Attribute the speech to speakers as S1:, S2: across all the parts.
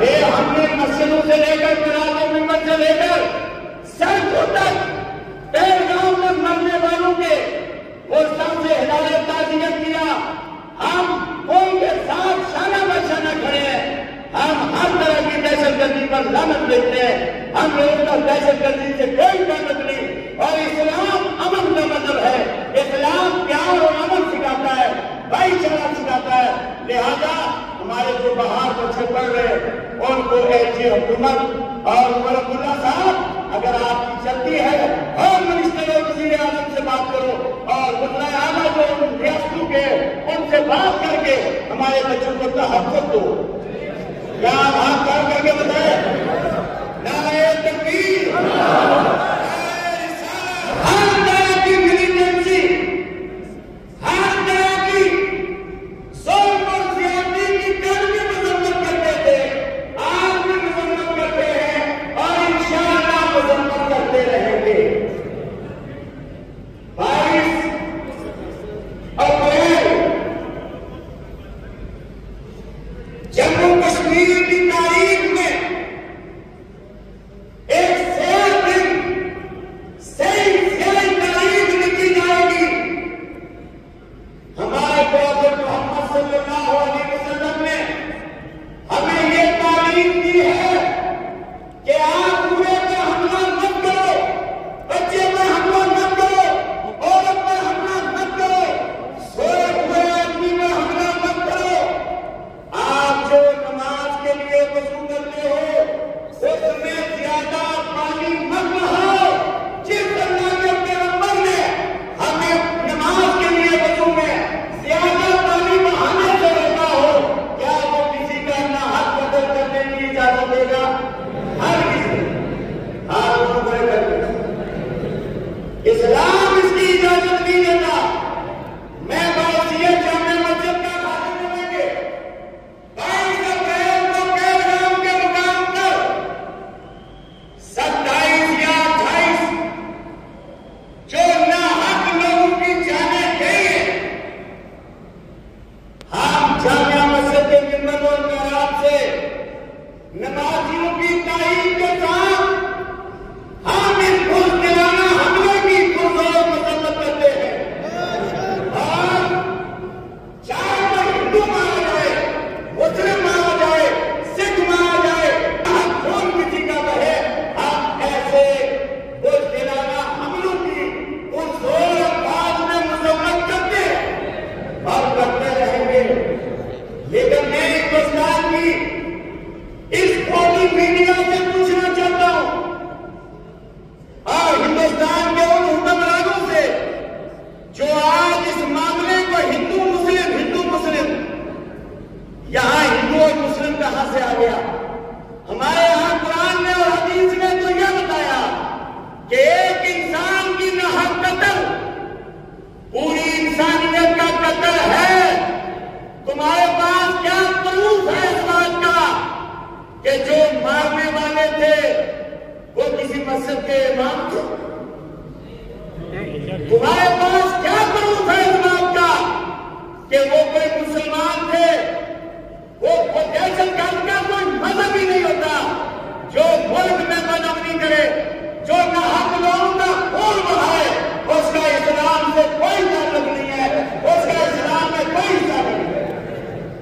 S1: یہ ہم نے مسجدوں سے لے کر منابر ممبر سے لے کر سڑکوں تک پہلگام میں مرنے والوں کے دوستوں سے ہدایت تعزیت کیا. ہم ان کے ساتھ شانہ بشانہ کھڑے ہیں. ہم ہر طرح کی دہشت گردی پر لعنت دیتے ہیں. ہم لوگوں کا دہشت گردی سے کوئی تعلق نہیں. اور اسلام امن کا مذہب ہے. اسلام پیار اور امن سکھاتا ہے, بھائی چارہ سکھاتا ہے. لہذا ہمارے جو باہر بچے پڑھ رہے ان کو ایسی حکومت اور عمر عبداللہ صاحب اگر آپ کی چلتی ہے اور منسٹر اور وزیر اعظم سے بات کرو اور وزرائے اعلیٰ جو ان ریاستوں کے ان سے بات کر کے ہمارے بچوں کو تحفظ دو. کیا آپ ہاتھ کھڑا کر کے بتائیں نعرہ تکبیر, ہر طرح کی ملیٹنسی, ہر طرح کی ظلم اور زیادتی کی کل بھی مذمت کرتے تھے, آج بھی مذمت کرتے ہیں اور انشاءاللہ مذمت کرتے رہیں گے. 22 اپریل جموں کشمیر کی تاریخ میں ایک سیاہ دن, سیاہ تاریخ لکھی جائے گی. ہمارے پروفیٹ محمد صلی اللہ علیہ وسلم نے ہمیں یہ تعلیم دی ہے کہ آپ بوڑھے پر حملہ مت کرو, بچے پر حملہ مت کرو, عورت پر حملہ مت کرو, سوئے ہوئے آدمی پر حملہ مت کرو. آپ جو نماز کے لیے وضو کرتے ہو اس میں زیادہ پانی مت بہاؤ. جس اللہ کے پیغمبر نے ہمیں نماز کے لیے وضو میں زیادہ پانی بہانے سے روکا ہو, کیا وہ کسی کا نہ حق قتل کرنے کی اجازت دے گا؟ ہر کسی اسلام اس کی اجازت نہیں دیتا. میں باوسیت جامع مسجد کا خادم رہیں گے 22 اپریل کو پہلگام کے مقام پر 27 یا 28 جو ناحق لوگوں کی جانیں گئی ہیں, ہم جامع مسجد کے ممبر اور محراب سے نمازیوں کی تائید کے ساتھ ہم اس بزدلانہ حملے کی پرزور مذمت کرتے ہیں. اور چاہے وہ ہندو مارا جائے, مسلم مارا جائے, سکھ مارا جائے, ہم خون کسی کا بہے, ہم ایسے بزدلانہ حملوں کی پرزور انداز میں مذمت کرتے ہیں اور کرتے رہیں گے. لیکن میں ہندوستان کی اس قومی میڈیا سے پوچھنا چاہتا ہوں اور ہندوستان کے ان حکمرانوں سے جو آج اس معاملے کو ہندو مسلم, یہاں ہندو اور مسلم کہاں سے آ گیا؟ ہمارے یہاں قرآن نے اور حدیث نے تو یہ بتایا کہ ایک انسان کی ناحق قتل پوری انسانیت کا قتل ہے. تمہارے پاس کیا پروف ہے اس بات کا کہ جو مارنے والے تھے وہ کسی مسجد کے امام تھے؟ تمہارے پاس کیا پروف ہے اس بات کا کہ وہ کوئی مسلمان تھے؟ وہ دہشت گرد کا کوئی مذہب ہی نہیں ہوتا. جو ملک میں بدامنی کرے, جو ناحق لوگوں کا خون بہائے, اس کا اسلام سے کوئی تعلق نہیں ہے, اس کا اسلام میں کوئی حصہ نہیں ہے.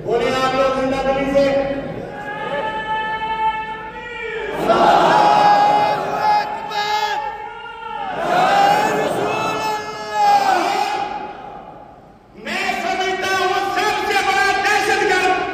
S1: بولے آپ لوگ زندہ دلی سے میں سمجھتا ہوں سب سے بڑا دہشت گرد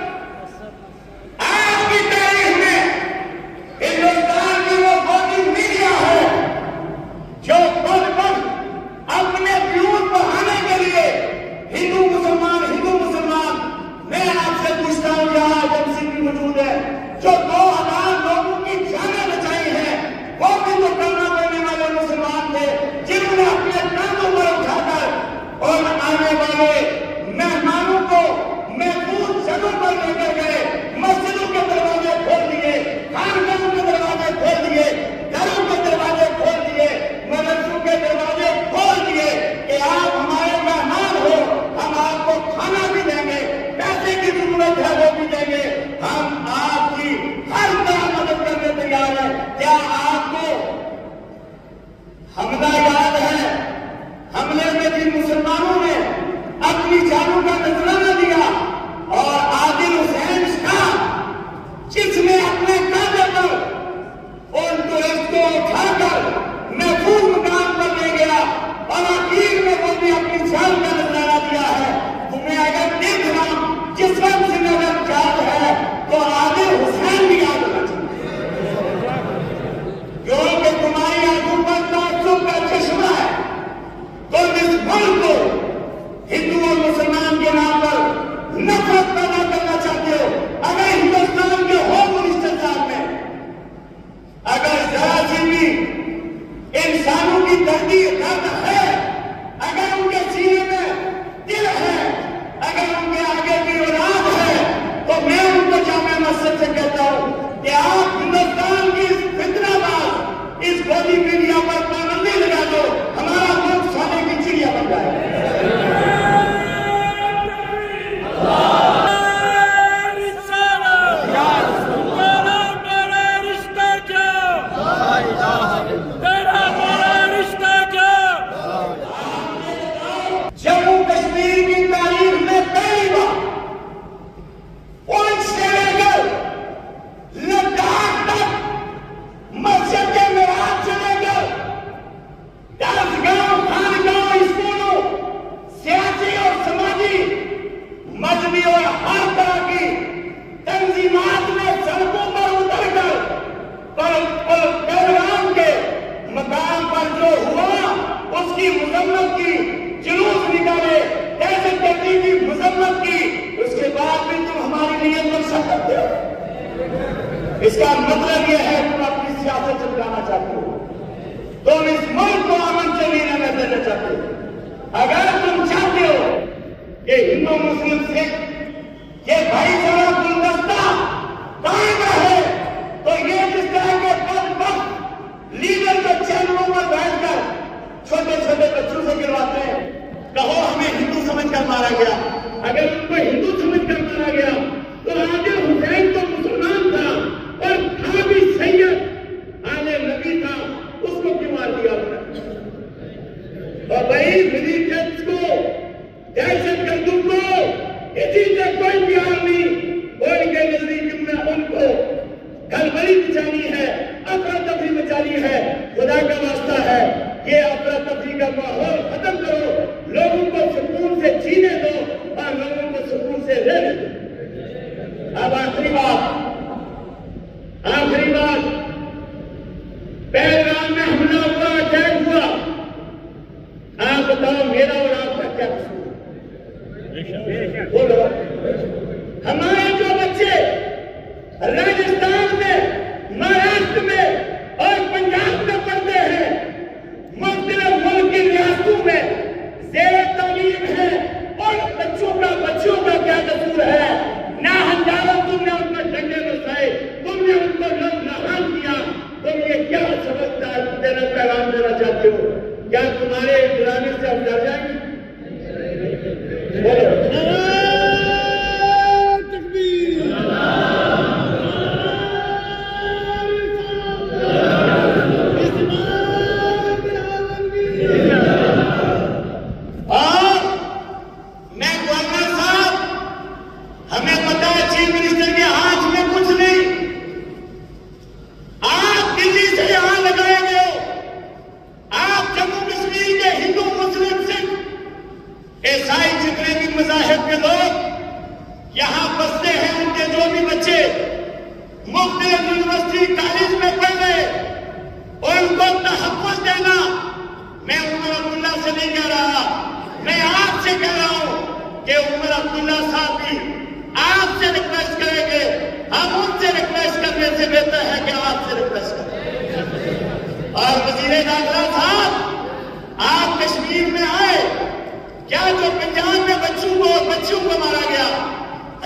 S1: اس کا مطلب یہ ہے تم اپنی سیاست چمکانا چاہتے ہو، تم اس ملک کو امن سے نہیں رہنے دینا چاہتے ہو۔ اگر تم چاہتے ہو کہ ہندو مسلم سکھ یہ بھائی چارہ گلدستہ قائم رہے، تو یہ جس طرح کے بدبخت لیڈر جو چینلوں پر بیٹھ کر چھوٹے چھوٹے بچوں سے گرواتے ہیں، کہو ہمیں ہندو سمجھ کر مارا گیا، اگر ان کو ہندو سمجھ کر مارا گیا تو آج حسین تو مسلمان تھا اور تھا بھی سید آل نبی تھا، اس کو کیوں مار دیا آپ نے؟ اور بھائی ملیٹنٹس کو، دہشت گردوں کو کسی سے کوئی پیار نہیں، ان کے نزدیک میں ان کو گھربری مچانی ہے، افراتفری مچانی ہے۔ خدا کا واسطہ ہے یہ افراتفری کا ماحول ختم کرو، لوگوں کو سکون سے جینے دو اور لوگوں کو سکون سے رہنے دو۔ اب آخری بات، پہلگام میں حملہ ہوا، اٹیک ہوا، آپ بتاؤ میرا اور آپ کا کیا قصور ہے؟ بولو، ہمارے جو بچے راجستھان میں، مہاراشٹر میں اور پنجاب میں پڑھتے ہیں، مختلف ملک کی ریاستوں میں زیر تعلیم ہے، اور بچوں کا کیا قصور ہے؟ نہ ہنجاروں تم نے ان پر ڈنڈے برسائے، تم نے ان کو لوگ لہان کیا، تم یہ کیا سبق دینا، پیغام دینا چاہتے ہو؟ کیا تمہارے ڈرانے سے ہم ڈر جائیں گے؟ عیسائی جتنے بھی مذاہب کے لوگ یہاں بستے ہیں، ان کے جو بھی بچے مختلف یونیورسٹی کالج میں پڑھ رہے، ان کو تحفظ دینا، میں عمر عبداللہ سے نہیں کہہ رہا، میں آپ سے کہہ رہا ہوں کہ عمر عبداللہ صاحب بھی آپ سے ریکویسٹ کریں گے، ہم ان سے ریکویسٹ کرنے سے بہتر ہے کہ آپ سے ریکویسٹ کریں۔ اور وزیر داخلہ صاحب، آپ کشمیر میں آئے، کیا جو پنجاب میں بچوں کو مارا گیا،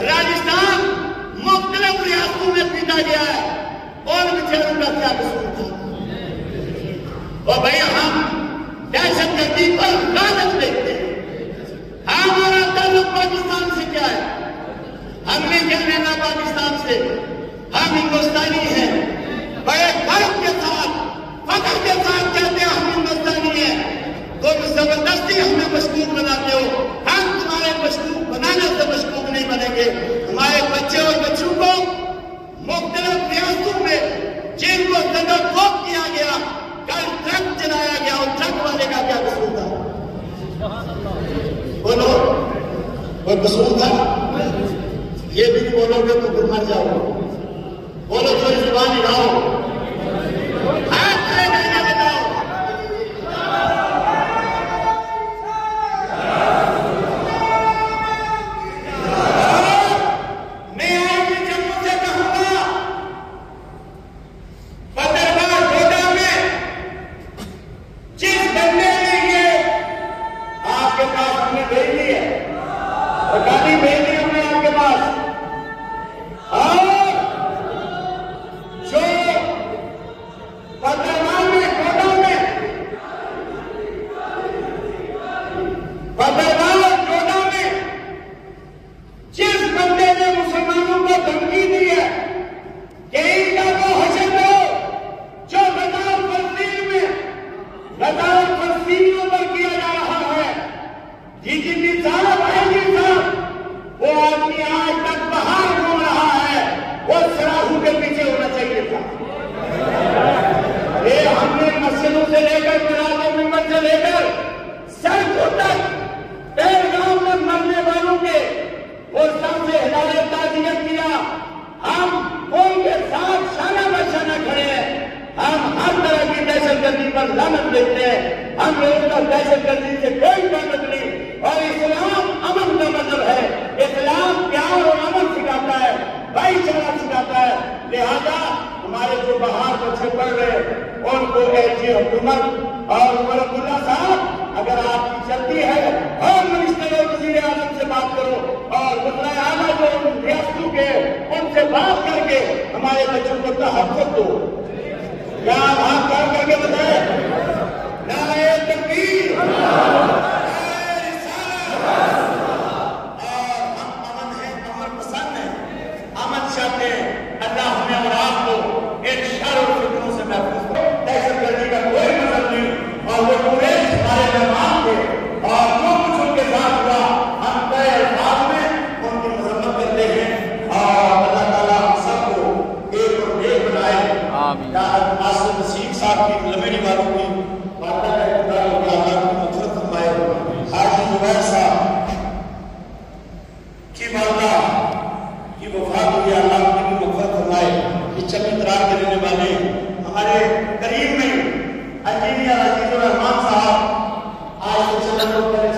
S1: راجستھان مختلف ریاستوں میں پیٹا گیا ہے، اور بیچاروں کا کیا قصور تھا؟ اور بھائی ہم دہشت گردی پر لعنت دیکھتے ہیں، ہمارا تعلق پاکستان سے کیا ہے؟ ہم نے کیا لینا پاکستان سے؟ ہم ہندوستانی ہیں، بڑے فرق کے ساتھ، فخر کے ساتھ کہتے ہیں ہم ہندوستانی ہیں۔ تم زبردستی ہمیں مشکوک بناتے ہو، ہم تمہارے مشکوک بنانے سے مشکوک نہیں بنیں گے۔ ہمارے بچے اور بچوں کو مختلف ریاستوں میں جن کو زندہ خوف کیا گیا، کل ٹرک چلایا گیا، اور ٹرک والے کا کیا قصور تھا؟ بولو، کوئی قصور تھا؟ یہ بھی نہیں بولو گے تو پھر مر جاؤ، بولو تو زبان ہلاؤ، لعنت دیتے ہیں، ہم لوگوں کا دہشت گردی سے کوئی تعلق نہیں، اور اسلام امن کا مذہب ہے، اسلام پیار اور امن سکھاتا ہے۔ بھائی چارہ سکھاتا ہے. لہذا ہمارے جو باہر بچے پڑھ رہے ان کو ایجی حکومت اور ملک اللہ صاحب اگر آپ کی چلتی ہے ہر منسٹر اور وزیر اعظم سے بات کرو اور وزرائے اعلیٰ جو ریاستوں کے ان سے بات کر کے ہمارے بچوں کو تحفظ دو. کیا آپ ہاتھ کام کر کے بتائیں؟ نعرہ تکبیر اور ہم امن ہیں، امن پسند ہیں، امن چاہتے ہیں. اللہ ہمیں اور آپ کو ان شر و فتنوں سے محفوظ کرے. دہشت گردی کا کوئی مطلب نہیں اور وہ پورے ہمارے مہمان تھے اور جو کچھ ان کے ساتھ ہوا ہم طے الفاظ میں ان کی مذمت کرتے ہیں اور اللہ تعالیٰ ہم سب کو ایک اور ایک بنائے. آصف نصیب صاحب کی لمیڑی والوں کی والدہ کا اقتدار ہو گیا، اللہ کی مغفرت فرمائے. حاجی زبیر صاحب کی والدہ کی وفات ہوئی، اللہ کی بھی مغفرت فرمائے. یہ چکی ترار کے رہنے والے ہمارے قریب میں انجینئر عزیز الرحمان صاحب آج سے چند روز پہلے